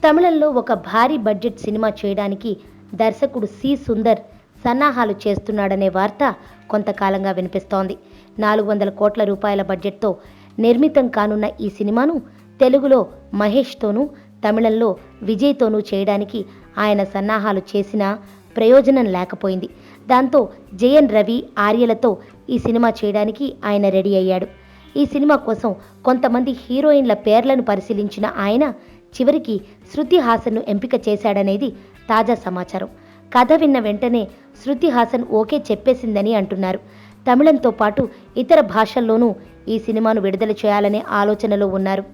తమిళంలో ఒక భారీ బడ్జెట్ సినిమా చేయడానికి దర్శకుడు సి సుందర్ సన్నాహాలు చేస్తున్నాడనే వార్త కొంతకాలంగా వినిపిస్తోంది. 400 కోట్ల రూపాయల బడ్జెట్తో నిర్మితం కానున్న ఈ సినిమాను తెలుగులో మహేష్తోనూ, తమిళంలో విజయ్తోనూ చేయడానికి ఆయన సన్నాహాలు చేసినా ప్రయోజనం లేకపోయింది. దాంతో జయన్ రవి, ఆర్యలతో ఈ సినిమా చేయడానికి ఆయన రెడీ అయ్యాడు. ఈ సినిమా కోసం కొంతమంది హీరోయిన్ల పేర్లను పరిశీలించిన ఆయన చివరికి శృతి హాసన్ను ఎంపిక చేశాడనేది తాజా సమాచారం. కథ విన్న వెంటనే శృతి హాసన్ ఓకే చెప్పేసిందని అంటున్నారు. తమిళంతో పాటు ఇతర భాషల్లోనూ ఈ సినిమాను విడుదల చేయాలనే ఆలోచనలో ఉన్నారు.